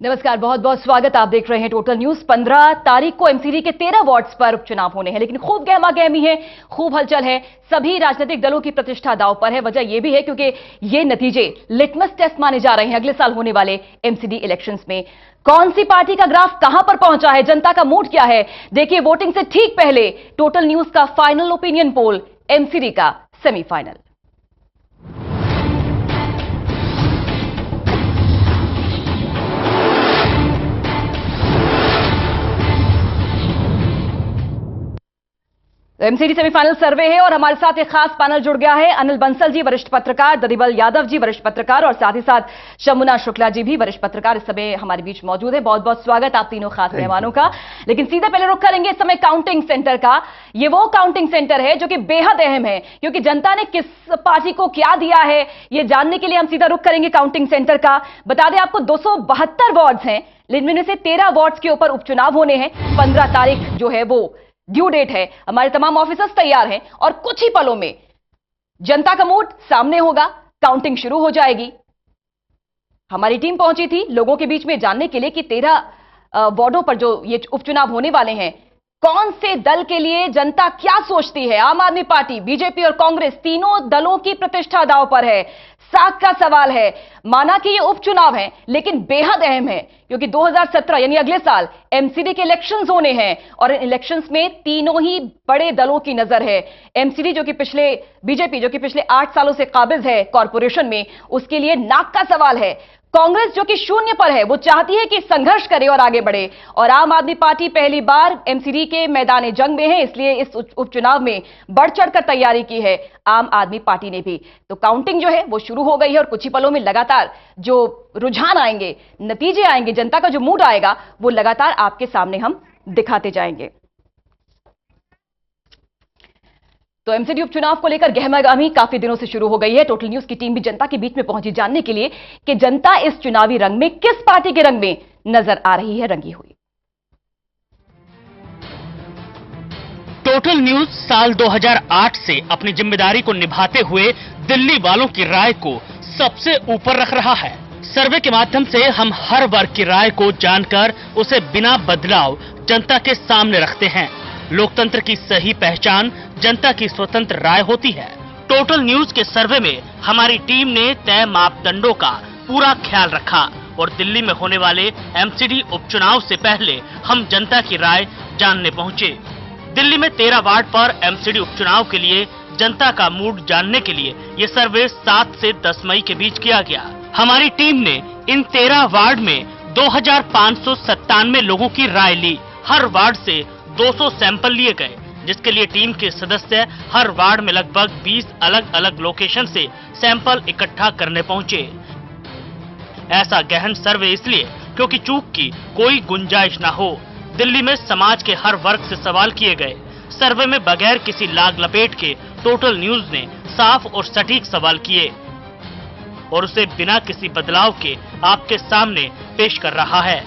नमस्कार, बहुत बहुत स्वागत। आप देख रहे हैं टोटल न्यूज। 15 तारीख को एमसीडी के 13 वार्ड्स पर उपचुनाव होने हैं, लेकिन खूब गहमा गहमी है, खूब हलचल है। सभी राजनीतिक दलों की प्रतिष्ठा दांव पर है। वजह यह भी है क्योंकि ये नतीजे लिटमस टेस्ट माने जा रहे हैं अगले साल होने वाले एमसीडी इलेक्शंस में। कौन सी पार्टी का ग्राफ कहां पर पहुंचा है, जनता का मूड क्या है, देखिए वोटिंग से ठीक पहले टोटल न्यूज का फाइनल ओपिनियन पोल, एमसीडी का सेमीफाइनल। एमसीडी सेमीफाइनल सर्वे है और हमारे साथ एक खास पैनल जुड़ गया है। अनिल बंसल जी वरिष्ठ पत्रकार, ददीबल यादव जी वरिष्ठ पत्रकार और साथ ही साथ शमुना शुक्ला जी भी वरिष्ठ पत्रकार इस समय हमारे बीच मौजूद है। बहुत बहुत स्वागत आप तीनों खास मेहमानों का। लेकिन सीधे पहले रुख करेंगे इस समय काउंटिंग सेंटर का। ये वो काउंटिंग सेंटर है जो कि बेहद अहम है, क्योंकि जनता ने किस पार्टी को क्या दिया है ये जानने के लिए हम सीधा रुख करेंगे काउंटिंग सेंटर का। बता दें आपको 272 वार्ड्स हैं, इनमें से 13 वार्ड्स के ऊपर उपचुनाव होने हैं। 15 तारीख जो है वो ड्यू डेट है। हमारे तमाम ऑफिसर्स तैयार हैं और कुछ ही पलों में जनता का मूड सामने होगा, काउंटिंग शुरू हो जाएगी। हमारी टीम पहुंची थी लोगों के बीच में जानने के लिए कि 13 वार्डों पर जो ये उपचुनाव होने वाले हैं, कौन से दल के लिए जनता क्या सोचती है। आम आदमी पार्टी, बीजेपी और कांग्रेस तीनों दलों की प्रतिष्ठा दांव पर है। साख का सवाल है। माना कि ये उपचुनाव है लेकिन बेहद अहम है, क्योंकि 2017 यानी अगले साल एमसीडी के इलेक्शंस होने हैं और इन इलेक्शंस में तीनों ही बड़े दलों की नजर है। एमसीडी जो कि बीजेपी जो कि पिछले 8 सालों से काबिज है कॉरपोरेशन में, उसके लिए नाक का सवाल है। कांग्रेस जो कि शून्य पर है, वो चाहती है कि संघर्ष करे और आगे बढ़े। और आम आदमी पार्टी पहली बार एमसीडी के मैदान जंग में है, इसलिए इस उपचुनाव में बढ़ चढ़कर तैयारी की है आम आदमी पार्टी ने भी। तो काउंटिंग जो है वो शुरू हो गई है और कुछ ही पलों में लगातार जो रुझान आएंगे, नतीजे आएंगे, जनता का जो मूड आएगा वो लगातार आपके सामने हम दिखाते जाएंगे। तो एमसीडी उपचुनाव को लेकर गहमागहमी काफी दिनों से शुरू हो गई है। टोटल न्यूज की टीम भी जनता के बीच में पहुंची जानने के लिए कि जनता इस चुनावी रंग में किस पार्टी के रंग में नजर आ रही है रंगी हुई। टोटल न्यूज साल 2008 से अपनी जिम्मेदारी को निभाते हुए दिल्ली वालों की राय को सबसे ऊपर रख रहा है। सर्वे के माध्यम से हम हर वर्ग की राय को जानकर उसे बिना बदलाव जनता के सामने रखते हैं। लोकतंत्र की सही पहचान जनता की स्वतंत्र राय होती है। टोटल न्यूज के सर्वे में हमारी टीम ने तय मापदंडों का पूरा ख्याल रखा और दिल्ली में होने वाले एमसीडी उपचुनाव से पहले हम जनता की राय जानने पहुंचे। दिल्ली में 13 वार्ड पर एमसीडी उपचुनाव के लिए जनता का मूड जानने के लिए ये सर्वे 7 से 10 मई के बीच किया गया। हमारी टीम ने इन 13 वार्ड में 2597 लोगों की राय ली। हर वार्ड से 200 सैंपल लिए गए, जिसके लिए टीम के सदस्य हर वार्ड में लगभग 20 अलग अलग लोकेशन से सैंपल इकट्ठा करने पहुंचे। ऐसा गहन सर्वे इसलिए क्योंकि चूक की कोई गुंजाइश न हो। दिल्ली में समाज के हर वर्ग से सवाल किए गए। सर्वे में बगैर किसी लाग लपेट के टोटल न्यूज ने साफ और सटीक सवाल किए और उसे बिना किसी बदलाव के आपके सामने पेश कर रहा है।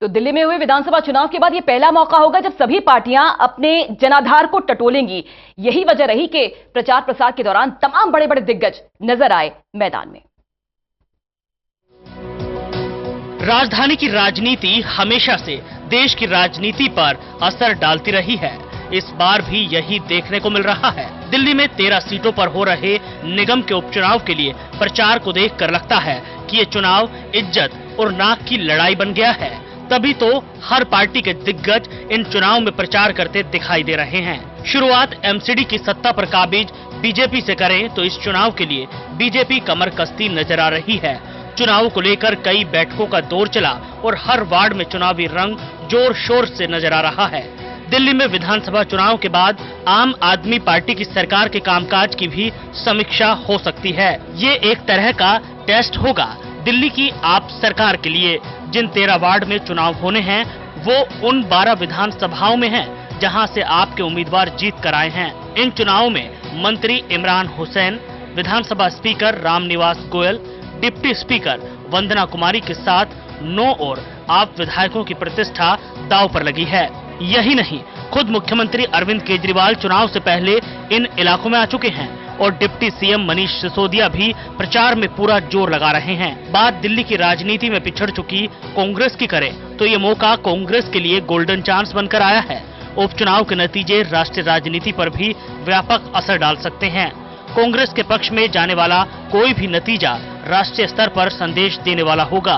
तो दिल्ली में हुए विधानसभा चुनाव के बाद यह पहला मौका होगा जब सभी पार्टियां अपने जनाधार को टटोलेंगी। यही वजह रही कि प्रचार प्रसार के दौरान तमाम बड़े बड़े दिग्गज नजर आए मैदान में। राजधानी की राजनीति हमेशा से देश की राजनीति पर असर डालती रही है। इस बार भी यही देखने को मिल रहा है। दिल्ली में 13 सीटों पर हो रहे निगम के उपचुनाव के लिए प्रचार को देखकर लगता है कि ये चुनाव इज्जत और नाक की लड़ाई बन गया है। तभी तो हर पार्टी के दिग्गज इन चुनाव में प्रचार करते दिखाई दे रहे हैं। शुरुआत एमसीडी की सत्ता पर काबिज बीजेपी से करें तो इस चुनाव के लिए बीजेपी कमर कसती नजर आ रही है। चुनाव को लेकर कई बैठकों का दौर चला और हर वार्ड में चुनावी रंग जोर शोर से नजर आ रहा है। दिल्ली में विधानसभा चुनाव के बाद आम आदमी पार्टी की सरकार के कामकाज की भी समीक्षा हो सकती है। ये एक तरह का टेस्ट होगा दिल्ली की आप सरकार के लिए। जिन 13 वार्ड में चुनाव होने हैं वो उन 12 विधानसभाओं में हैं जहां से आपके उम्मीदवार जीत कर आए हैं। इन चुनावों में मंत्री इमरान हुसैन, विधानसभा speaker Ramniwas Goyal, deputy speaker Vandana Kumari के साथ 9 और आप विधायकों की प्रतिष्ठा दांव पर लगी है। यही नहीं, खुद मुख्यमंत्री अरविंद केजरीवाल चुनाव से पहले इन इलाकों में आ चुके हैं और डिप्टी सीएम मनीष सिसोदिया भी प्रचार में पूरा जोर लगा रहे हैं। बात दिल्ली की राजनीति में पिछड़ चुकी कांग्रेस की करें तो ये मौका कांग्रेस के लिए गोल्डन चांस बनकर आया है। उपचुनाव के नतीजे राष्ट्रीय राजनीति पर भी व्यापक असर डाल सकते हैं। कांग्रेस के पक्ष में जाने वाला कोई भी नतीजा राष्ट्रीय स्तर पर संदेश देने वाला होगा।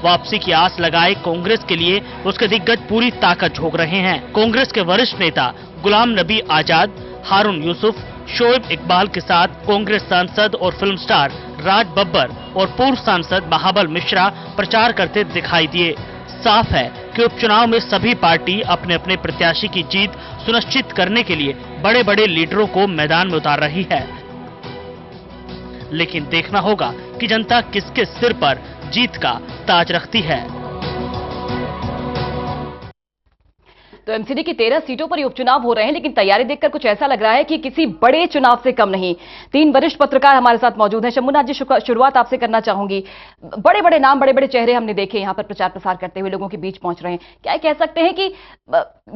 वापसी की आस लगाए कांग्रेस के लिए उसके दिग्गज पूरी ताकत झोंक रहे हैं। कांग्रेस के वरिष्ठ नेता गुलाम नबी आजाद, हारून यूसुफ, शोएब इकबाल के साथ कांग्रेस सांसद और फिल्म स्टार राज बब्बर और पूर्व सांसद महाबल मिश्रा प्रचार करते दिखाई दिए। साफ है कि उपचुनाव में सभी पार्टी अपने अपने प्रत्याशी की जीत सुनिश्चित करने के लिए बड़े बड़े लीडरों को मैदान में उतार रही है, लेकिन देखना होगा कि जनता किसके सिर पर जीत का ताज रखती है। तो एमसीडी की 13 सीटों पर ये उपचुनाव हो रहे हैं, लेकिन तैयारी देखकर कुछ ऐसा लग रहा है कि किसी बड़े चुनाव से कम नहीं। 3 वरिष्ठ पत्रकार हमारे साथ मौजूद हैं। शंभुनाथ जी, शुरुआत आपसे करना चाहूंगी। बड़े बड़े नाम, बड़े बड़े चेहरे हमने देखे यहाँ पर प्रचार प्रसार करते हुए लोगों के बीच पहुंच रहे हैं। क्या कह सकते हैं कि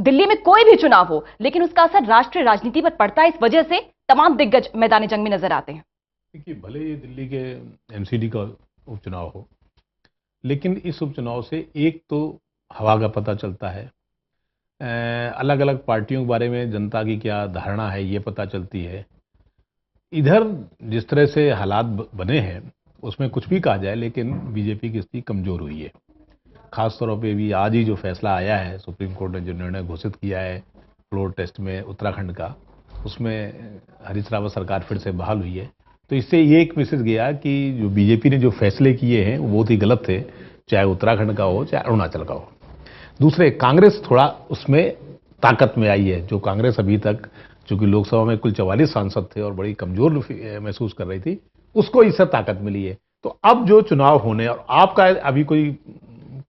दिल्ली में कोई भी चुनाव हो, लेकिन उसका असर राष्ट्रीय राजनीति पर पड़ता है, इस वजह से तमाम दिग्गज मैदानी जंग में नजर आते हैं? देखिए, भले ये दिल्ली के एमसीडी का उपचुनाव हो, लेकिन इस उपचुनाव से एक तो हवा का पता चलता है, अलग अलग पार्टियों के बारे में जनता की क्या धारणा है ये पता चलती है। इधर जिस तरह से हालात बने हैं उसमें कुछ भी कहा जाए, लेकिन बीजेपी की स्थिति कमजोर हुई है। खास तौर पे भी आज ही जो फैसला आया है, सुप्रीम कोर्ट ने जो निर्णय घोषित किया है फ्लोर टेस्ट में उत्तराखंड का, उसमें हरीश रावत सरकार फिर से बहाल हुई है। तो इससे ये एक मैसेज गया कि जो बीजेपी ने जो फैसले किए हैं वो बहुत ही गलत थे, चाहे उत्तराखंड का हो चाहे अरुणाचल का हो। दूसरे, कांग्रेस थोड़ा उसमें ताकत में आई है। जो कांग्रेस अभी तक, चूंकि लोकसभा में कुल 44 सांसद थे और बड़ी कमजोर महसूस कर रही थी, उसको इससे ताकत मिली है। तो अब जो चुनाव होने, और आपका अभी कोई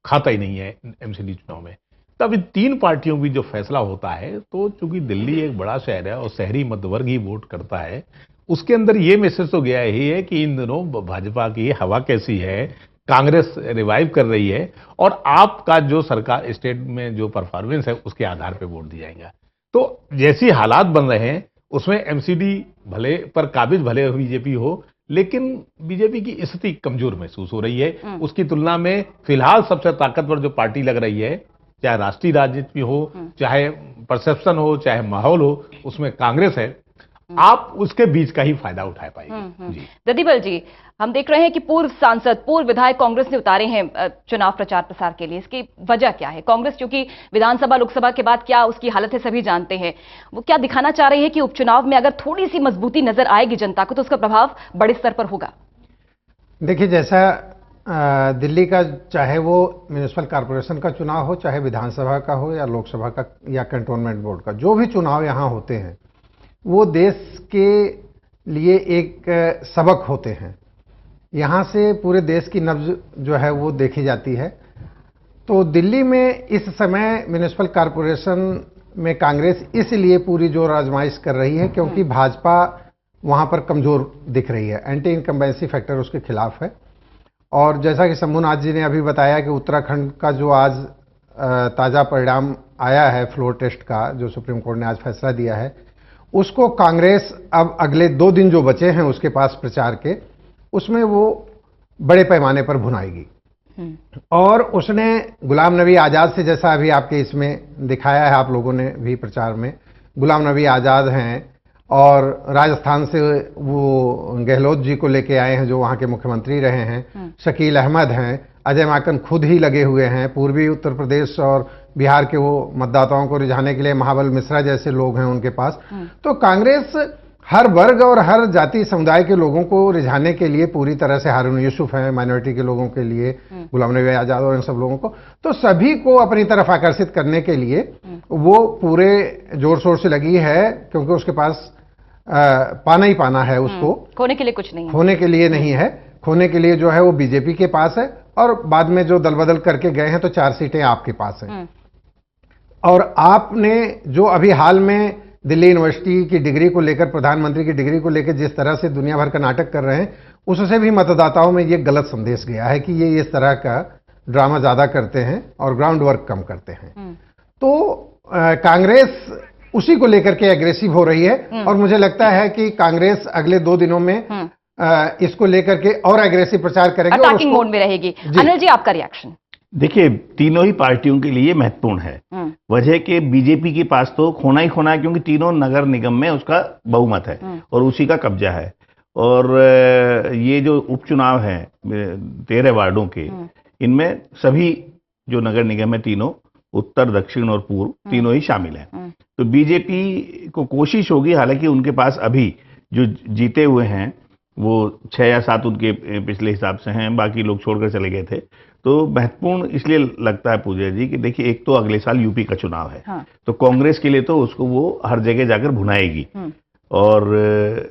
खाता ही नहीं है एमसीडी चुनाव में, तब इन 3 पार्टियों की जो फैसला होता है, तो चूंकि दिल्ली एक बड़ा शहर है और शहरी मध्यवर्ग ही वोट करता है, उसके अंदर ये मैसेज तो गया ही है कि इन दिनों भाजपा की हवा कैसी है, कांग्रेस रिवाइव कर रही है और आपका जो सरकार स्टेट में जो परफॉर्मेंस है उसके आधार पे वोट दिया जाएगा। तो जैसी हालात बन रहे हैं उसमें एमसीडी भले पर काबिज भले बीजेपी हो, लेकिन बीजेपी की स्थिति कमजोर महसूस हो रही है। उसकी तुलना में फिलहाल सबसे ताकतवर जो पार्टी लग रही है, चाहे राष्ट्रीय राजनीति हो, चाहे परसेप्शन हो, चाहे माहौल हो, उसमें कांग्रेस है। आप उसके बीच का ही फायदा उठा पाएंगे। जी ददीबल जी, हम देख रहे हैं कि पूर्व सांसद, पूर्व विधायक कांग्रेस ने उतारे हैं चुनाव प्रचार प्रसार के लिए। इसकी वजह क्या है? कांग्रेस क्योंकि विधानसभा लोकसभा के बाद क्या उसकी हालत है सभी जानते हैं, वो क्या दिखाना चाह रही है कि उपचुनाव में अगर थोड़ी सी मजबूती नजर आएगी जनता को तो उसका प्रभाव बड़े स्तर पर होगा? देखिए, जैसा दिल्ली का चाहे वो म्यूनिसिपल कॉरपोरेशन का चुनाव हो, चाहे विधानसभा का हो या लोकसभा का या कंटोनमेंट बोर्ड का, जो भी चुनाव यहाँ होते हैं वो देश के लिए एक सबक होते हैं। यहाँ से पूरे देश की नब्ज जो है वो देखी जाती है। तो दिल्ली में इस समय म्यूनिसिपल कॉरपोरेशन में कांग्रेस इसलिए पूरी जोर आजमाइश कर रही है क्योंकि भाजपा वहाँ पर कमजोर दिख रही है, एंटी इनकम्बेंसी फैक्टर उसके खिलाफ है। और जैसा कि शंभुनाथ जी ने अभी बताया कि उत्तराखंड का जो आज ताज़ा परिणाम आया है फ्लोर टेस्ट का, जो सुप्रीम कोर्ट ने आज फैसला दिया है, उसको कांग्रेस अब अगले 2 दिन जो बचे हैं उसके पास प्रचार के, उसमें वो बड़े पैमाने पर भुनाएगी। और उसने गुलाम नबी आज़ाद से, जैसा अभी आपके इसमें दिखाया है, आप लोगों ने भी प्रचार में, गुलाम नबी आज़ाद हैं और राजस्थान से वो गहलोत जी को लेके आए हैं जो वहाँ के मुख्यमंत्री रहे हैं, शकील अहमद हैं, अजय माकन खुद ही लगे हुए हैं, पूर्वी उत्तर प्रदेश और बिहार के वो मतदाताओं को रिझाने के लिए महाबल मिश्रा जैसे लोग हैं उनके पास। तो कांग्रेस हर वर्ग और हर जाति समुदाय के लोगों को रिझाने के लिए पूरी तरह से, हारून यूसुफ हैं माइनॉरिटी के लोगों के लिए, गुलाम नबी आजाद और इन सब लोगों को, तो सभी को अपनी तरफ आकर्षित करने के लिए वो पूरे जोर शोर से लगी है, क्योंकि उसके पास पाना ही पाना है उसको, खोने के लिए कुछ नहीं है, खोने के लिए नहीं है। खोने के लिए जो है वो बीजेपी के पास है और बाद में जो दल बदल करके गए हैं तो 4 सीटें आपके पास हैं। और आपने जो अभी हाल में दिल्ली यूनिवर्सिटी की डिग्री को लेकर, प्रधानमंत्री की डिग्री को लेकर जिस तरह से दुनिया भर का नाटक कर रहे हैं, उससे भी मतदाताओं में ये गलत संदेश गया है कि ये इस तरह का ड्रामा ज्यादा करते हैं और ग्राउंड वर्क कम करते हैं। तो कांग्रेस उसी को लेकर के एग्रेसिव हो रही है। और मुझे लगता है कि कांग्रेस अगले 2 दिनों में इसको लेकर के और एग्रेसिव प्रचार करेगी, अटैकिंग मोड में रहेगी। अनिल जी, आपका रिएक्शन? देखिए, तीनों ही पार्टियों के लिए महत्वपूर्ण है। वजह के बीजेपी के पास तो खोना ही खोना है, क्योंकि तीनों नगर निगम में उसका बहुमत है और उसी का कब्जा है। और ये जो उपचुनाव है 13 वार्डों के, इनमें सभी जो नगर निगम है तीनों, उत्तर, दक्षिण और पूर्व, तीनों ही शामिल हैं। तो बीजेपी को कोशिश होगी, हालांकि उनके पास अभी जो जीते हुए हैं वो 6 या 7 उनके पिछले हिसाब से हैं, बाकी लोग छोड़कर चले गए थे। तो महत्वपूर्ण इसलिए लगता है पूजा जी कि देखिए, एक तो अगले साल यूपी का चुनाव है। हाँ। तो कांग्रेस के लिए तो उसको वो हर जगह जाकर भुनाएगी। और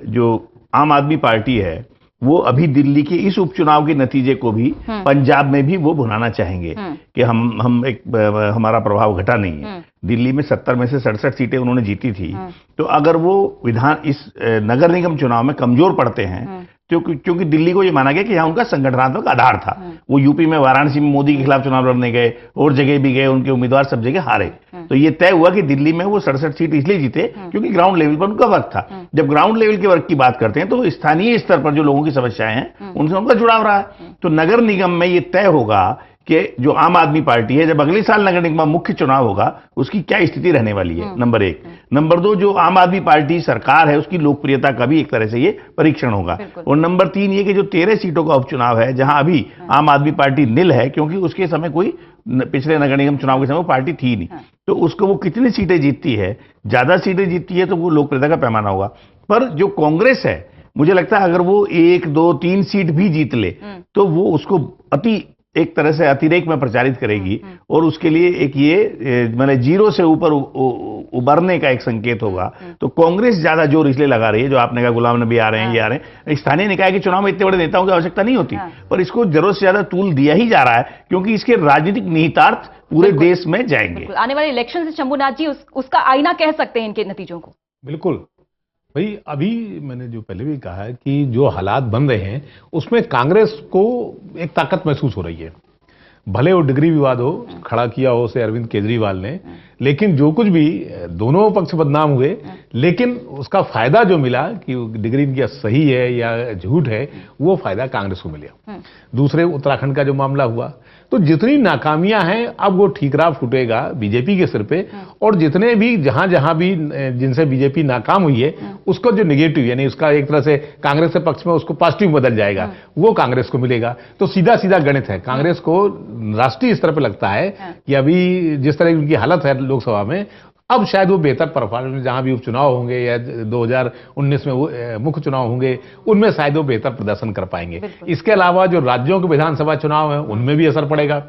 जो आम आदमी पार्टी है वो अभी दिल्ली के इस उपचुनाव के नतीजे को भी पंजाब में भी वो भुनाना चाहेंगे कि हमारा प्रभाव घटा नहीं है। दिल्ली में 70 में से 67 सीटें उन्होंने जीती थी। तो अगर वो इस नगर निगम चुनाव में कमजोर पड़ते हैं, क्योंकि दिल्ली को ये माना गया कि यहाँ उनका संगठनात्मक आधार था। वो यूपी में वाराणसी में मोदी के खिलाफ चुनाव लड़ने गए और जगह भी गए, उनके उम्मीदवार सब जगह हारे। तो ये तय हुआ कि दिल्ली में वो 67 सीट इसलिए जीते क्योंकि ग्राउंड लेवल पर उनका वर्क था। जब ग्राउंड लेवल के वर्क की बात करते हैं तो स्थानीय स्तर पर जो लोगों की समस्याएं हैं उनसे उनका जुड़ाव रहा है। तो नगर निगम में ये तय होगा कि जो आम आदमी पार्टी है, जब अगले साल नगर निगम मुख्य चुनाव होगा, उसकी क्या स्थिति रहने वाली है, नंबर 1। नंबर 2, जो आम आदमी पार्टी सरकार है उसकी लोकप्रियता का भी एक तरह से ये परीक्षण होगा। और नंबर 3 ये कि जो 13 सीटों का उपचुनाव है, जहां अभी आम आदमी पार्टी निल है, क्योंकि उसके समय कोई पिछले नगर निगम चुनाव के समय पार्टी थी नहीं, तो उसको वो कितनी सीटें जीतती है, ज्यादा सीटें जीतती है तो वो लोकप्रियता का पैमाना होगा। पर जो कांग्रेस है, मुझे लगता है अगर वो 1, 2, 3 सीट भी जीत ले तो वो उसको एक तरह से अतिरेक में प्रचारित करेगी और उसके लिए एक ये मैंने 0 से ऊपर उबरने का एक संकेत होगा। तो कांग्रेस ज्यादा जोर इसलिए लगा रही है, जो आपने कहा गुलाम नबी आ रहे हैं, ये आ रहे हैं। स्थानीय निकाय के चुनाव में इतने बड़े नेताओं की आवश्यकता नहीं होती, पर इसको जरूरत से ज्यादा तूल दिया ही जा रहा है क्योंकि इसके राजनीतिक निहितार्थ पूरे देश में जाएंगे। आने वाले इलेक्शन से शंभुनाथ जी उसका आईना कह सकते हैं इनके नतीजों को। बिल्कुल भाई, अभी मैंने जो पहले भी कहा है कि जो हालात बन रहे हैं उसमें कांग्रेस को एक ताकत महसूस हो रही है। भले वो डिग्री विवाद हो, खड़ा किया हो उसे अरविंद केजरीवाल ने, लेकिन जो कुछ भी, दोनों पक्ष बदनाम हुए, लेकिन उसका फायदा जो मिला कि डिग्री इनकी सही है या झूठ है, वो फायदा कांग्रेस को मिला। दूसरे उत्तराखंड का जो मामला हुआ, तो जितनी नाकामियां हैं अब वो ठीकरा फूटेगा बीजेपी के सिर पे। और जितने भी जहां जहां भी जिनसे बीजेपी नाकाम हुई है उसको जो नेगेटिव, यानी उसका एक तरह से कांग्रेस के पक्ष में उसको पॉजिटिव बदल जाएगा, वो कांग्रेस को मिलेगा। तो सीधा सीधा गणित है। कांग्रेस को राष्ट्रीय स्तर पर लगता है कि अभी जिस तरह की उनकी हालत है लोकसभा में, अब शायद वो बेहतर परफॉर्मेंस, जहां भी उपचुनाव होंगे या 2019 में वो मुख्य चुनाव होंगे, उनमें शायद वो बेहतर प्रदर्शन कर पाएंगे। इसके अलावा जो राज्यों के विधानसभा चुनाव है उनमें भी असर पड़ेगा,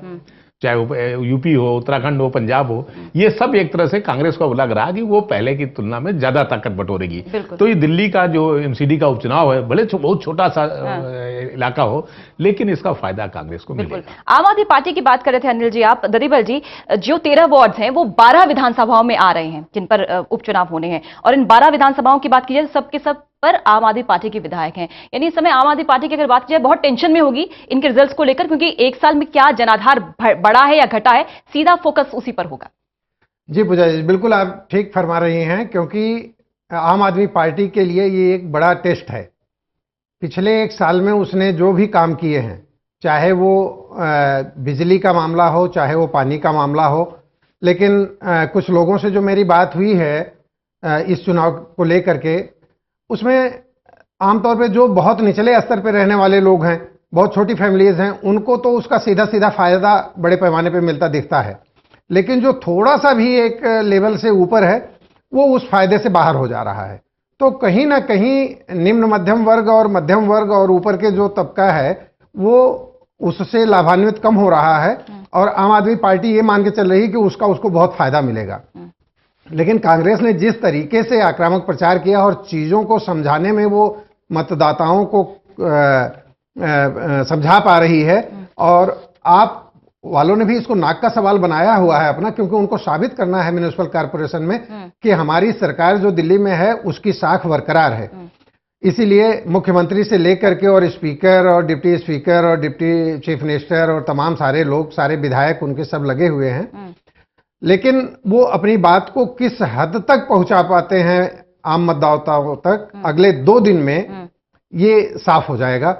चाहे वो यूपी हो, उत्तराखंड हो, पंजाब हो। ये सब एक तरह से कांग्रेस को लग रहा है कि वो पहले की तुलना में ज्यादा ताकत बटोरेगी। तो ये दिल्ली का जो एमसीडी का उपचुनाव है, भले बहुत छोटा सा इलाका हो, लेकिन इसका फायदा कांग्रेस को मिलेगा। आम आदमी पार्टी की बात कर रहे थे अनिल जी आप। दरीबल जी, जो 13 वार्ड हैं वो 12 विधानसभाओं में आ रहे हैं जिन पर उपचुनाव होने हैं, और इन 12 विधानसभाओं की बात की जाए सबके सब पर आम आदमी पार्टी के विधायक हैं। यानी इस समय आम आदमी पार्टी की अगर बात की जाए बहुत टेंशन में होगी इनके रिजल्ट्स को लेकर, क्योंकि एक साल में क्या जनाधार बढ़ा है या घटा है, सीधा फोकस उसी पर होगा। जी पूजा जी, बिल्कुल आप ठीक फरमा रही हैं, क्योंकि आम आदमी पार्टी के लिए ये एक बड़ा टेस्ट है। पिछले 1 साल में उसने जो भी काम किए हैं, चाहे वो बिजली का मामला हो, चाहे वो पानी का मामला हो, लेकिन कुछ लोगों से जो मेरी बात हुई है इस चुनाव को लेकर के, उसमें आमतौर पे जो बहुत निचले स्तर पे रहने वाले लोग हैं, बहुत छोटी फैमिलीज हैं, उनको तो उसका सीधा सीधा फायदा बड़े पैमाने पे मिलता दिखता है। लेकिन जो थोड़ा सा भी एक लेवल से ऊपर है वो उस फायदे से बाहर हो जा रहा है। तो कहीं ना कहीं निम्न मध्यम वर्ग और मध्यम वर्ग और ऊपर के जो तबका है वो उससे लाभान्वित कम हो रहा है, और आम आदमी पार्टी ये मान के चल रही है कि उसको बहुत फायदा मिलेगा। लेकिन कांग्रेस ने जिस तरीके से आक्रामक प्रचार किया और चीजों को समझाने में वो मतदाताओं को समझा पा रही है, और आप वालों ने भी इसको नाक का सवाल बनाया हुआ है अपना, क्योंकि उनको साबित करना है म्युनिसिपल कॉर्पोरेशन में कि हमारी सरकार जो दिल्ली में है उसकी साख बरकरार है। इसीलिए मुख्यमंत्री से लेकर के और स्पीकर और डिप्टी स्पीकर और डिप्टी चीफ मिनिस्टर और तमाम सारे लोग, सारे विधायक उनके सब लगे हुए हैं। लेकिन वो अपनी बात को किस हद तक पहुंचा पाते हैं आम मतदाताओं तक अगले 2 दिन में ये साफ हो जाएगा,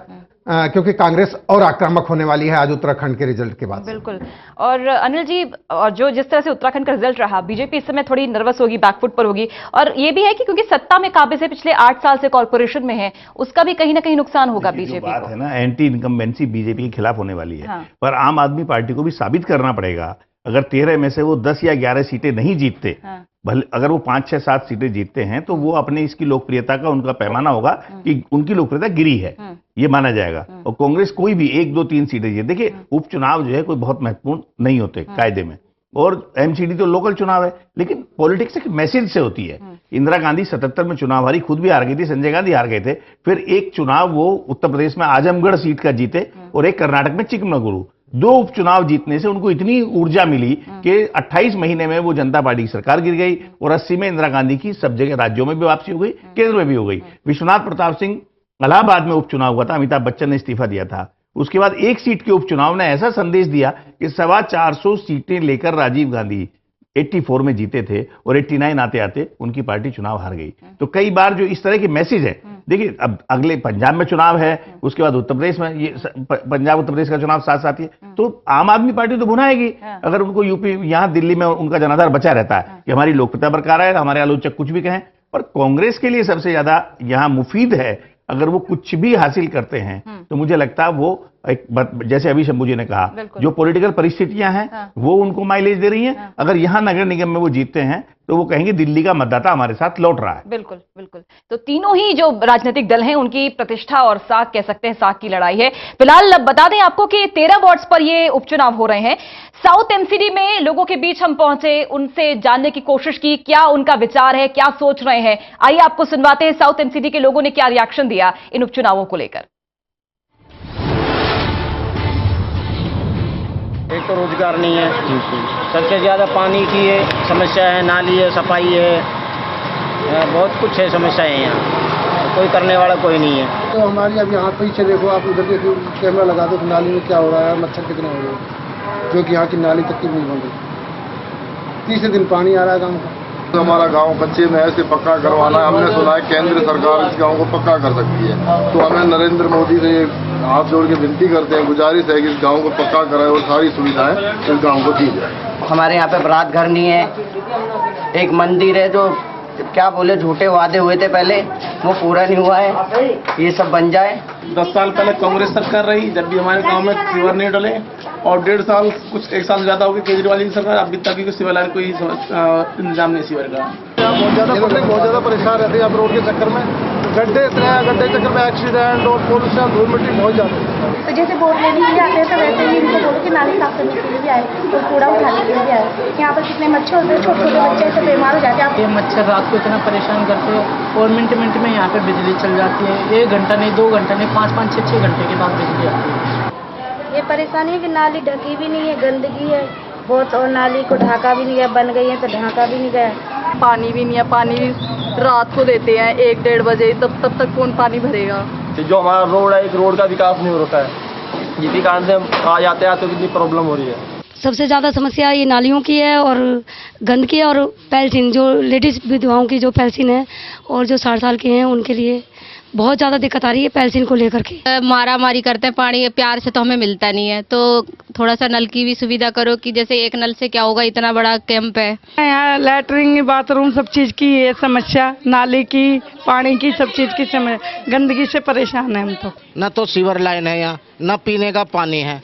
क्योंकि कांग्रेस और आक्रामक होने वाली है आज उत्तराखंड के रिजल्ट के बाद। बिल्कुल। और अनिल जी, और जो जिस तरह से उत्तराखंड का रिजल्ट रहा, बीजेपी इस समय थोड़ी नर्वस होगी, बैकफुट पर होगी, और ये भी है कि क्योंकि सत्ता में काबिज से पिछले 8 साल से कॉर्पोरेशन में है, उसका भी कहीं ना कहीं नुकसान होगा बीजेपी बात को। है ना, एंटी इनकम्बेंसी बीजेपी के खिलाफ होने वाली है। हाँ। पर आम आदमी पार्टी को भी साबित करना पड़ेगा, अगर 13 में से वो 10 या 11 सीटें नहीं जीतते, हाँ। भले अगर वो 5, 6, 7 सीटें जीतते हैं तो वो अपने इसकी लोकप्रियता का उनका पैमाना होगा कि उनकी लोकप्रियता गिरी है, ये माना जाएगा। और कांग्रेस कोई भी 1, 2, 3 सीटें जीते, देखिए उपचुनाव जो है कोई बहुत महत्वपूर्ण नहीं होते कायदे में, और एमसीडी तो लोकल चुनाव है, लेकिन पॉलिटिक्स एक मैसेज से होती है। इंदिरा गांधी 77 में चुनाव हारी, खुद भी हार गई थी, संजय गांधी हार गए थे, फिर एक चुनाव वो उत्तर प्रदेश में आजमगढ़ सीट का जीते और एक कर्नाटक में चिकमगलुरु। 2 उपचुनाव जीतने से उनको इतनी ऊर्जा मिली कि 28 महीने में वो जनता पार्टी की सरकार गिर गई, और 80 में इंदिरा गांधी की सब जगह राज्यों में भी वापसी हो गई, केंद्र में भी हो गई। विश्वनाथ प्रताप सिंह इलाहाबाद में उपचुनाव हुआ था, अमिताभ बच्चन ने इस्तीफा दिया था, उसके बाद एक सीट के उपचुनाव ने ऐसा संदेश दिया कि 425 सीटें लेकर राजीव गांधी 84 में जीते थे, और 89 आते आते उनकी पार्टी चुनाव हार गई। तो कई बार जो इस तरह के मैसेज है, देखिए अब अगले पंजाब में चुनाव है, उसके बाद उत्तर प्रदेश में, ये पंजाब उत्तर प्रदेश का चुनाव साथ साथ ही है, तो आम आदमी पार्टी तो भुनाएगी अगर उनको यूपी, यहां दिल्ली में उनका जनाधार बचा रहता है कि हमारी लोकप्रियता बरकरार है, हमारे आलोचक कुछ भी कहें। पर कांग्रेस के लिए सबसे ज्यादा यहां मुफीद है, अगर वो कुछ भी हासिल करते हैं तो मुझे लगता है वो एक जैसे अभी शंभू जी ने कहा, जो पॉलिटिकल परिस्थितियां हैं वो उनको माइलेज दे रही हैं। अगर यहां नगर निगम में वो जीतते हैं तो वो कहेंगे दिल्ली का मतदाता हमारे साथ लौट रहा है। बिल्कुल बिल्कुल। तो तीनों ही जो राजनीतिक दल हैं उनकी प्रतिष्ठा और साख, कह सकते हैं साख की लड़ाई है। फिलहाल बता दें आपको कि 13 वार्ड्स पर ये उपचुनाव हो रहे हैं। साउथ एमसीडी में लोगों के बीच हम पहुंचे, उनसे जानने की कोशिश की क्या उनका विचार है, क्या सोच रहे हैं। आइए आपको सुनवाते हैं साउथ एमसीडी के लोगों ने क्या रिएक्शन दिया इन उपचुनावों को लेकर। एक तो रोजगार नहीं है, सबसे ज़्यादा पानी की समस्या है, नाली है, सफाई है, बहुत कुछ है समस्याएं यहाँ, कोई करने वाला कोई नहीं है। तो हमारी अब यहाँ पीछे देखो आप, उधर देखो कैमरा लगा दो तो नाली में क्या हो रहा है, मच्छर कितने हो रहे, जो कि यहाँ की नाली तक की नहीं बन रही। तीसरे दिन पानी आ रहा है गाँव का। तो हमारा गांव कच्चे में ऐसे पक्का करवाना है, हमने सुना है केंद्र सरकार इस गांव को पक्का कर सकती है, तो हमें नरेंद्र मोदी से हाथ जोड़ के विनती करते हैं, गुजारिश है कि इस गांव को पक्का कराए और सारी सुविधाएं इस गांव को दी जाए। हमारे यहाँ पे बरात घर नहीं है, एक मंदिर है जो क्या बोले झूठे वादे हुए थे पहले वो पूरा नहीं हुआ है, ये सब बन जाए। 10 साल पहले कांग्रेस सरकार रही, जब भी हमारे गांव में सीवर नहीं डले, और 1.5 साल, कुछ 1 साल से ज्यादा हो गया केजरीवाल की सरकार, अभी तक भी सीवर लाइन कोई इंतजाम नहीं सीवर का। बहुत ज़्यादा परेशान रहते हैं आप रोड के चक्कर में, गड्ढे इतने हैं, गड्ढे के चक्कर में एक्सीडेंट और पोल्यूशन, धूल मिट्टी बहुत ज़्यादा है। तो जैसे वोट लेने के लिए आते हैं तो वैसे ही इनको बोलो कि नाली साफ करने के लिए भी आए और कूड़ा उठाने के लिए भी आए। यहाँ पर कितने मच्छर होते हैं, छोटे छोटे बच्चे ऐसे बीमार हो जाते हैं। ये मच्छर रात को इतना परेशान करते हैं और मिनट मिनट में यहाँ पे बिजली चल जाती है, 1 घंटा नहीं 2 घंटा नहीं 5-5, 6-6 घंटे के बाद बिजली आती है। ये परेशानी है कि नाली ढकी भी नहीं है, गंदगी है बहुत, और नाली को ढाका भी नहीं है, बन गई है तो ढाका भी नहीं गया। पानी भी नहीं है, पानी भी रात को देते हैं 1-1:30 बजे, तब तक कौन पानी भरेगा। जो हमारा रोड है, एक रोड का विकास नहीं हो रहा है, जिसके कारण से आ जाते हैं तो कितनी प्रॉब्लम हो रही है। सबसे ज़्यादा समस्या ये नालियों की है और गंदगी और पेल्सिन, जो लेडीज़ विधवाओं की जो पेल्सिन है और जो 60 साल के हैं उनके लिए बहुत ज़्यादा दिक्कत आ रही है पेल्सिन को लेकर के। मारा मारी करते हैं, पानी प्यार से तो हमें मिलता नहीं है, तो थोड़ा सा नल की भी सुविधा करो कि जैसे एक नल से क्या होगा, इतना बड़ा कैंप है। यहाँ लैटरिन, बाथरूम, सब चीज़ की ये समस्या, नाली की, पानी की, सब चीज़ की समस्या, गंदगी से परेशान है हम तो। न तो सीवर लाइन है यहाँ, न पीने का पानी है,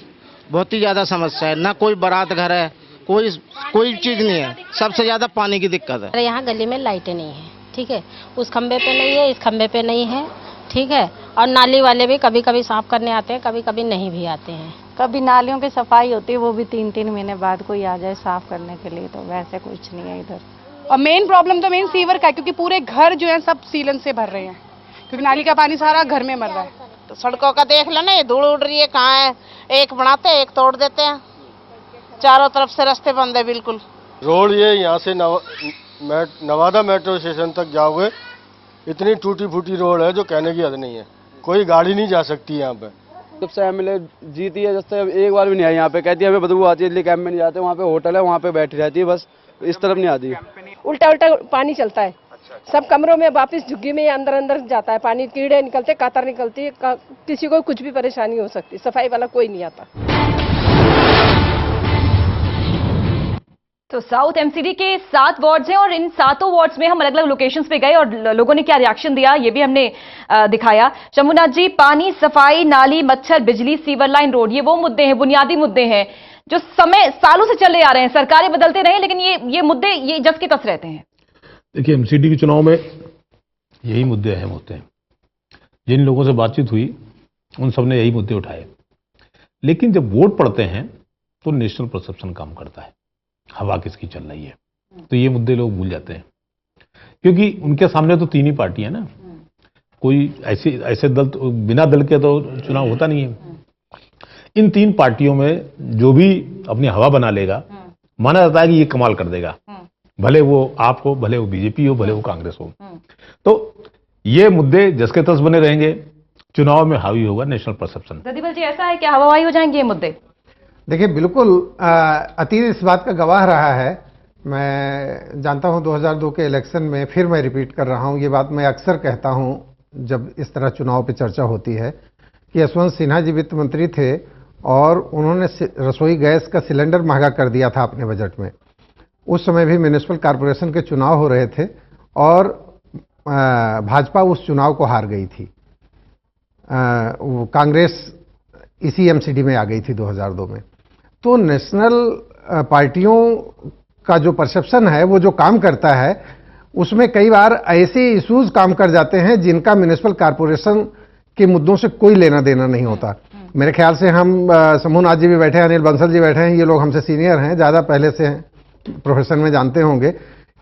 बहुत ही ज़्यादा समस्या है, न कोई बारात घर है, कोई चीज़ नहीं है, सबसे ज़्यादा पानी की दिक्कत है। यहाँ गली में लाइटें नहीं है, ठीक है, उस खंबे पे नहीं है, इस खंबे पे नहीं है, ठीक है, और नाली वाले भी कभी कभी साफ करने आते हैं, कभी कभी नहीं भी आते हैं। कभी नालियों की सफाई होती है, वो भी 3-3 महीने बाद कोई आ जाए साफ करने के लिए, तो वैसे कुछ नहीं है इधर। और मेन प्रॉब्लम तो मेन सीवर का है, क्योंकि पूरे घर जो है सब सीलन से भर रहे हैं, क्योंकि नाली का पानी सारा घर में मर रहा है। तो सड़कों का देख लो ना, ये धूल उड़ रही है, कहाँ है, एक बनाते हैं एक तोड़ देते हैं, चारों तरफ से रास्ते बंद है बिल्कुल। रोड ये यहाँ से नवादा मेट्रो स्टेशन तक जाओगे, इतनी टूटी फूटी रोड है जो कहने की हद नहीं है, कोई गाड़ी नहीं जा सकती यहाँ पे, जब से एमएलए जीती है, जब से एक बार भी नहीं आई यहाँ पे। कहती है हमें बदबू आती है इसलिए कैंप में नहीं जाते। वहाँ पे होटल है, वहाँ पे बैठी रहती है, बस इस तरफ नहीं आती। उल्टा उल्टा पानी चलता है, सब कमरों में वापस झुग्गी में अंदर अंदर जाता है पानी, कीड़े निकलते, कातर निकलती है, किसी को कुछ भी परेशानी हो सकती। सफाई वाला कोई नहीं आता। तो साउथ एमसीडी के 7 वार्ड्स हैं और इन 7 वार्ड्स में हम अलग अलग लोकेशंस पे गए और लोगों ने क्या रिएक्शन दिया ये भी हमने दिखाया। शंभुनाथ जी, पानी, सफाई, नाली, मच्छर, बिजली, सीवर लाइन, रोड, ये वो मुद्दे हैं, बुनियादी मुद्दे हैं जो समय सालों से चले आ रहे हैं। सरकारें बदलते रहे लेकिन ये मुद्दे ये जस के तस रहते हैं। देखिए, एमसीडी के चुनाव में यही मुद्दे अहम होते हैं। जिन लोगों से बातचीत हुई उन सब ने यही मुद्दे उठाए, लेकिन जब वोट पड़ते हैं तो नेशनल परसेप्शन काम करता है, हवा किसकी चल रही है, तो ये मुद्दे लोग भूल जाते हैं क्योंकि उनके सामने तो 3 ही पार्टियां ना, कोई ऐसे दल तो, बिना दल के तो चुनाव होता नहीं है। इन 3 पार्टियों में जो भी अपनी हवा बना लेगा, माना जाता है कि ये कमाल कर देगा, भले वो आप हो, भले वो बीजेपी हो, भले वो कांग्रेस हो। तो ये मुद्दे जस के तस बने रहेंगे, चुनाव में हावी होगा नेशनल परसेप्शन। ददीबल जी, ऐसा है क्या हवाई हो जाएंगे ये मुद्दे? देखिए, बिल्कुल अतीत इस बात का गवाह रहा है। मैं जानता हूं 2002 के इलेक्शन में, फिर मैं रिपीट कर रहा हूं, ये बात मैं अक्सर कहता हूं जब इस तरह चुनाव पे चर्चा होती है, कि यशवंत सिन्हा जी वित्त मंत्री थे और उन्होंने रसोई गैस का सिलेंडर महंगा कर दिया था अपने बजट में। उस समय भी म्यूनिसिपल कॉरपोरेशन के चुनाव हो रहे थे और भाजपा उस चुनाव को हार गई थी। कांग्रेस इसी एमसीडी में आ गई थी 2002 में। तो नेशनल पार्टियों का जो परसेप्शन है, वो जो काम करता है, उसमें कई बार ऐसे इश्यूज काम कर जाते हैं जिनका म्यूनिसिपल कॉरपोरेशन के मुद्दों से कोई लेना देना नहीं होता। मेरे ख्याल से हम शंभुनाथ जी भी बैठे हैं, अनिल बंसल जी बैठे हैं, ये लोग हमसे सीनियर हैं, ज़्यादा पहले से प्रोफेशन में जानते होंगे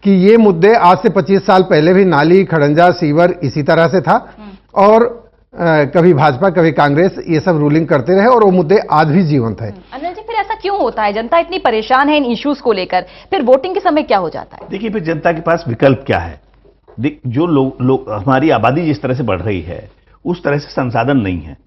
कि ये मुद्दे आज से 25 साल पहले भी नाली, खड़ंजा, सीवर इसी तरह से था और कभी भाजपा कभी कांग्रेस ये सब रूलिंग करते रहे और वो मुद्दे आज भी जीवंत है। अनिल जी, फिर ऐसा क्यों होता है? जनता इतनी परेशान है इन इश्यूज को लेकर, फिर वोटिंग के समय क्या हो जाता है? देखिए, फिर जनता के पास विकल्प क्या है? जो लोग हमारी आबादी जिस तरह से बढ़ रही है उस तरह से संसाधन नहीं है।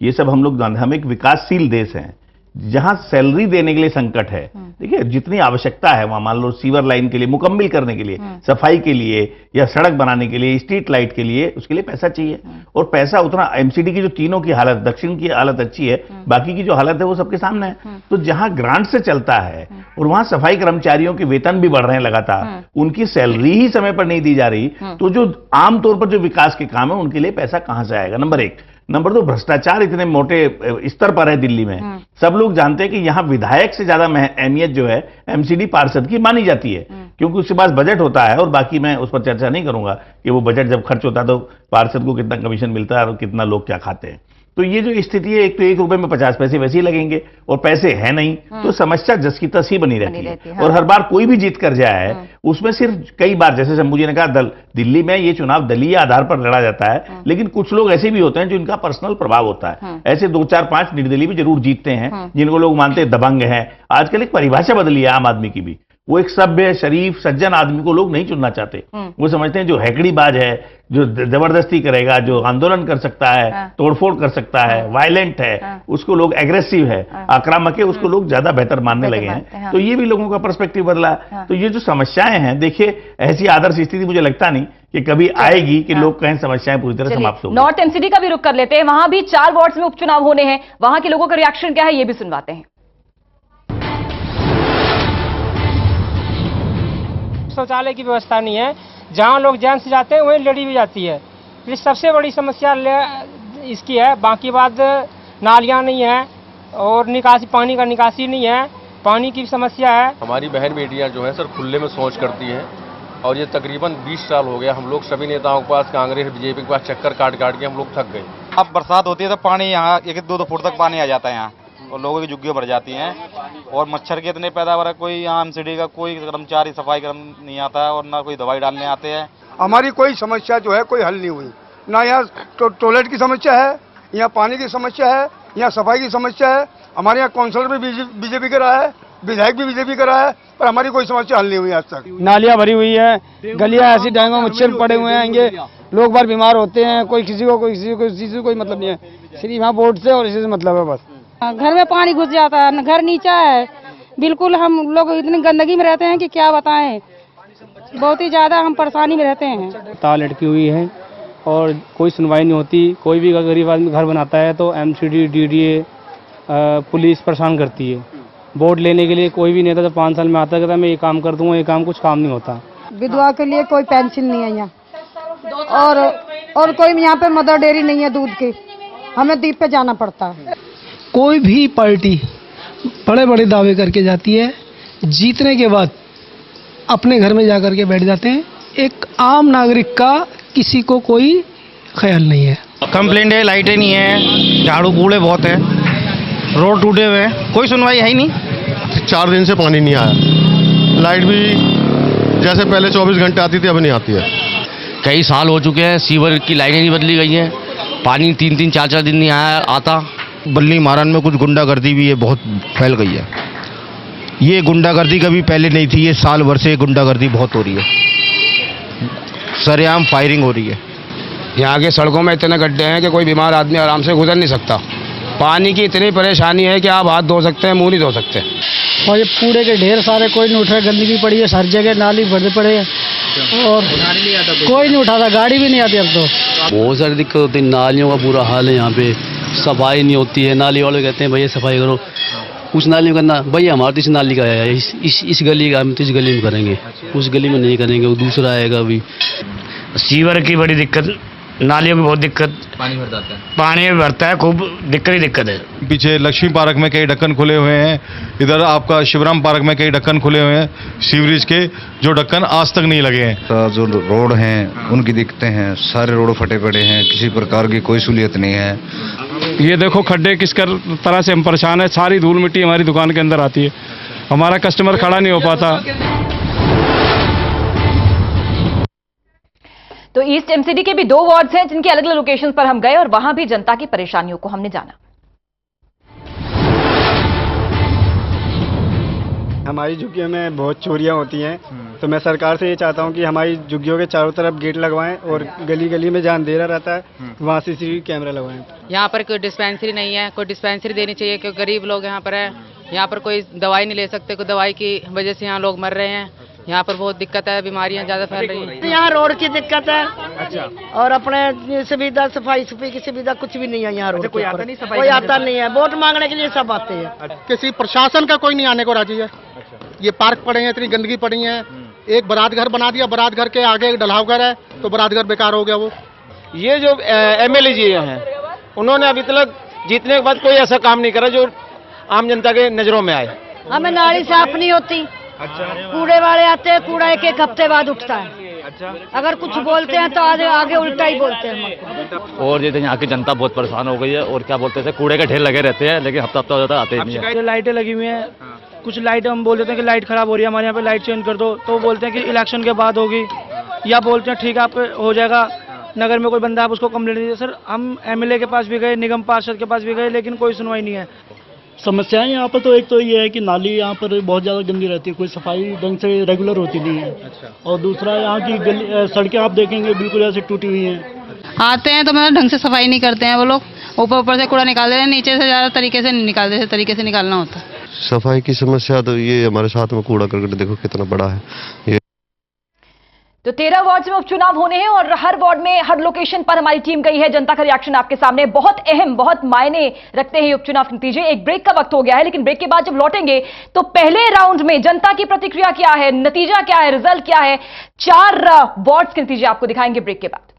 ये सब हम लोग जानते हैं, हम एक विकासशील देश हैं जहां सैलरी देने के लिए संकट है। देखिए, जितनी आवश्यकता है वहां, मान लो सीवर लाइन के लिए मुकम्मल करने के लिए, सफाई के लिए या सड़क बनाने के लिए, स्ट्रीट लाइट के लिए, उसके लिए पैसा चाहिए और पैसा उतना एमसीडी की जो तीनों की हालत, दक्षिण की हालत अच्छी है, बाकी की जो हालत है वो सबके सामने है। तो जहां ग्रांट से चलता है और वहां सफाई कर्मचारियों के वेतन भी बढ़ रहे हैं लगातार, उनकी सैलरी ही समय पर नहीं दी जा रही, तो जो आमतौर पर जो विकास के काम है उनके लिए पैसा कहां से आएगा? नंबर 1। नंबर 2, भ्रष्टाचार इतने मोटे स्तर पर है दिल्ली में। सब लोग जानते हैं कि यहां विधायक से ज्यादा अहमियत जो है एमसीडी पार्षद की मानी जाती है, क्योंकि उसके पास बजट होता है। और बाकी मैं उस पर चर्चा नहीं करूंगा कि वो बजट जब खर्च होता है तो पार्षद को कितना कमीशन मिलता है और कितना लोग क्या खाते हैं। तो ये जो स्थिति है, एक तो 1 रुपए में 50 पैसे वैसे ही लगेंगे और पैसे है नहीं, तो समस्या जस की तस ही बनी रहती है। और हर बार कोई भी जीत कर जाए, उसमें सिर्फ कई बार, जैसे शंभू जी ने कहा, दिल्ली में ये चुनाव दलीय आधार पर लड़ा जाता है, लेकिन कुछ लोग ऐसे भी होते हैं जिनका पर्सनल प्रभाव होता है। ऐसे 2, 4, 5 निर्दलीय भी जरूर जीतते हैं जिनको लोग मानते हैं दबंग हैं। आजकल एक परिभाषा बदली है आम आदमी की भी, वो एक सभ्य, शरीफ, सज्जन आदमी को लोग नहीं चुनना चाहते। वो समझते हैं जो हैकड़ीबाज है, जो जबरदस्ती करेगा, जो आंदोलन कर सकता है, तोड़फोड़ कर सकता है, वायलेंट है, उसको लोग एग्रेसिव है, आक्रामक है, उसको लोग ज्यादा बेहतर मानने लगे हैं। तो ये भी लोगों का पर्सपेक्टिव बदला। तो ये जो समस्याएं हैं, देखिए, ऐसी आदर्श स्थिति मुझे लगता नहीं कि कभी आएगी कि लोग कहें समस्याएं पूरी तरह समाप्त हो। नॉर्थ एमसीडी का भी रुख कर लेते हैं, वहां भी 4 वार्ड्स में उपचुनाव होने हैं, वहां के लोगों का रिएक्शन क्या है ये भी सुनवाते हैं। शौचालय की व्यवस्था नहीं है, जहां लोग जेंट्स जाते हैं वहीं लेडी भी जाती है। ये सबसे बड़ी समस्या इसकी है। बाकी बात, नालियां नहीं है और निकासी, पानी का निकासी नहीं है, पानी की समस्या है। हमारी बहन बेटियां जो है सर खुले में शौच करती हैं और ये तकरीबन 20 साल हो गया। हम लोग सभी नेताओं के पास, कांग्रेस बीजेपी के पास चक्कर काट के हम लोग थक गए। अब बरसात होती है तो पानी यहाँ 1-2 फुट तक पानी आ जाता है यहाँ, और लोगों की झुग्गियाँ भर जाती हैं और मच्छर के इतने पैदावार है। कोई यहाँ एमसीडी का कोई कर्मचारी सफाई कर्म नहीं आता है और ना कोई दवाई डालने आते हैं। हमारी कोई समस्या जो है कोई हल नहीं हुई, ना यहाँ टॉयलेट की समस्या है, यहाँ पानी की समस्या है, यहाँ सफाई की समस्या है। हमारे यहाँ काउंसलर भी बीजेपी का रहा है विधायक भी बीजेपी का रहा है, पर हमारी कोई समस्या हल नहीं हुई आज तक। नालियां भरी हुई है, गलियां ऐसी डेंगू मच्छर पड़े हुए हैं, लोग बार बीमार होते हैं, कोई किसी को कोई मतलब नहीं है, सिर्फ यहाँ बोर्ड से और इसी से मतलब है बस। घर में पानी घुस जाता है, घर नीचा है, बिल्कुल हम लोग इतनी गंदगी में रहते हैं कि क्या बताएं, बहुत ही ज्यादा हम परेशानी में रहते हैं। तार लटकी हुई है और कोई सुनवाई नहीं होती। कोई भी गरीब आदमी घर बनाता है तो एमसीडी, डीडीए, पुलिस परेशान करती है। बोर्ड लेने के लिए कोई भी नेता जब 5 साल में आता है कहता मैं ये काम कर दूंगा, ये काम कुछ काम नहीं होता। विधवा के लिए कोई पेंशन नहीं है यहाँ, और कोई यहाँ पे मदर डेयरी नहीं है दूध की, हमें दीप पे जाना पड़ता है। कोई भी पार्टी बड़े बड़े दावे करके जाती है, जीतने के बाद अपने घर में जाकर के बैठ जाते हैं। एक आम नागरिक का किसी को कोई ख्याल नहीं है। कंप्लेंट है, लाइटें नहीं है, झाड़ू कूड़े बहुत है, रोड टूटे हुए हैं, कोई सुनवाई है ही नहीं। 4 दिन से पानी नहीं आया, लाइट भी जैसे पहले 24 घंटे आती थी अब नहीं आती है। कई साल हो चुके हैं, सीवर की लाइनें नहीं बदली गई हैं, पानी 3-3, 4-4 दिन नहीं आता। बल्ली मारन में कुछ गुंडागर्दी भी है, बहुत फैल गई है। ये गुंडागर्दी कभी पहले नहीं थी, ये साल भर से गुंडागर्दी बहुत हो रही है, सरेआम फायरिंग हो रही है। यहाँ के सड़कों में इतने गड्ढे हैं कि कोई बीमार आदमी आराम से गुजर नहीं सकता। पानी की इतनी परेशानी है कि आप हाथ धो सकते हैं, मुँह नहीं धो सकते। और ये कूड़े के ढेर सारे, कोई नहीं उठ रहा, गंदगी पड़ी है हर जगह, नाली भरे पड़े हैं और कोई नहीं उठाता, गाड़ी भी नहीं आती अब तो। बहुत सारी दिक्कत होती है, नालियों का बुरा हाल है, यहाँ पे सफाई नहीं होती है। नाली वाले कहते हैं भैया सफाई करो, उस नाली में करना, भैया हमारे तो इस नाली का है, इस गली का, हम तो इस गली में करेंगे, उस गली में नहीं करेंगे, वो दूसरा आएगा। अभी सीवर की बड़ी दिक्कत, नालियों की बहुत दिक्कत, पानी भरता है खूब, दिक्कत है। पीछे लक्ष्मी पार्क में कई ढक्कन खुले हुए हैं, इधर आपका शिवराम पार्क में कई ढक्कन खुले हुए हैं सीवरेज के, जो ढक्कन आज तक नहीं लगे हैं। जो रोड हैं उनकी दिक्कतें हैं, सारे रोड फटे पड़े हैं, किसी प्रकार की कोई सहूलियत नहीं है। ये देखो खड्डे किस तरह से हम परेशान है, सारी धूल मिट्टी हमारी दुकान के अंदर आती है, हमारा कस्टमर खड़ा नहीं हो पाता। तो ईस्ट एमसीडी के भी 2 वार्ड्स हैं जिनके अलग अलग लोकेशन पर हम गए और वहां भी जनता की परेशानियों को हमने जाना। हमारी झुग्गियों में बहुत चोरियां होती हैं, तो मैं सरकार से ये चाहता हूं कि हमारी झुग्गियों के चारों तरफ गेट लगवाएं और गली गली में जहां अंधेरा रहता है वहां CCTV कैमरा लगवाएं। यहाँ पर कोई डिस्पेंसरी नहीं है, कोई डिस्पेंसरी देनी चाहिए क्योंकि गरीब लोग यहाँ पर हैं, यहाँ पर कोई दवाई नहीं ले सकते, कोई दवाई की वजह से यहाँ लोग मर रहे हैं। यहाँ पर बहुत दिक्कत है, बीमारियाँ ज्यादा फैल रही हैं। यहाँ रोड की दिक्कत है। अच्छा। और अपने सुविधा, सफाई की सुविधा कुछ भी नहीं है यहाँ रोड। कोई आता नहीं, सफाई कोई आता नहीं है, वोट मांगने के लिए सब आते हैं। किसी प्रशासन का कोई नहीं आने को राजी है। ये पार्क पड़े हैं, इतनी गंदगी पड़ी है, एक बारात घर बना दिया, बारात घर के आगे एक डलाव घर है, तो बारात घर बेकार हो गया। वो ये जो MLA जी हैं, उन्होंने अभी तक जीतने के बाद कोई ऐसा काम नहीं करा जो आम जनता के नजरों में आए। हमें नाली साफ नहीं होती। अच्छा। कूड़े वाले आते हैं, कूड़ा 1-1 हफ्ते बाद उठता है। अच्छा। अगर कुछ बोलते हैं तो आगे उल्टा ही बोलते हैं। और जैसे यहाँ की जनता बहुत परेशान हो गई है, और क्या बोलते हैं, कूड़े के ढेर लगे रहते हैं, लेकिन हफ्ता हो जाता है, आते ही नहीं है। लाइटें लगी हुई हैं, कुछ लाइट हम बोल देते हैं कि लाइट खराब हो रही है, हमारे यहाँ पे लाइट चेंज कर दो, तो बोलते हैं कि इलेक्शन के बाद होगी, या बोलते हैं ठीक है आप हो जाएगा, नगर में कोई बंदा आप उसको कंप्लेंट दीजिए। सर हम MLA के पास भी गए, निगम पार्षद के पास भी गए, लेकिन कोई सुनवाई नहीं है। समस्याएं यहाँ पर तो एक तो ये है कि नाली यहाँ पर बहुत ज़्यादा गंदी रहती है, कोई सफाई ढंग से रेगुलर होती नहीं है। अच्छा। और दूसरा यहाँ की सड़कें आप देखेंगे बिल्कुल ऐसे टूटी हुई हैं। आते हैं तो मतलब ढंग से सफाई नहीं करते हैं वो लोग, ऊपर से कूड़ा निकाल देते हैं, नीचे से ज़्यादा तरीके से नहीं निकालते, जैसे तरीके से निकालना होता है। सफाई की समस्या तो ये हमारे साथ में कूड़ा करकट देखो कितना बड़ा है ये। तो 13 वार्ड में उपचुनाव होने हैं और हर वार्ड में, हर लोकेशन पर हमारी टीम गई है। जनता का रिएक्शन आपके सामने, बहुत अहम, बहुत मायने रखते हैं उपचुनाव के नतीजे। एक ब्रेक का वक्त हो गया है, लेकिन ब्रेक के बाद जब लौटेंगे तो पहले राउंड में जनता की प्रतिक्रिया क्या है, नतीजा क्या है, रिजल्ट क्या है, 4 वार्ड्स के नतीजे आपको दिखाएंगे ब्रेक के बाद।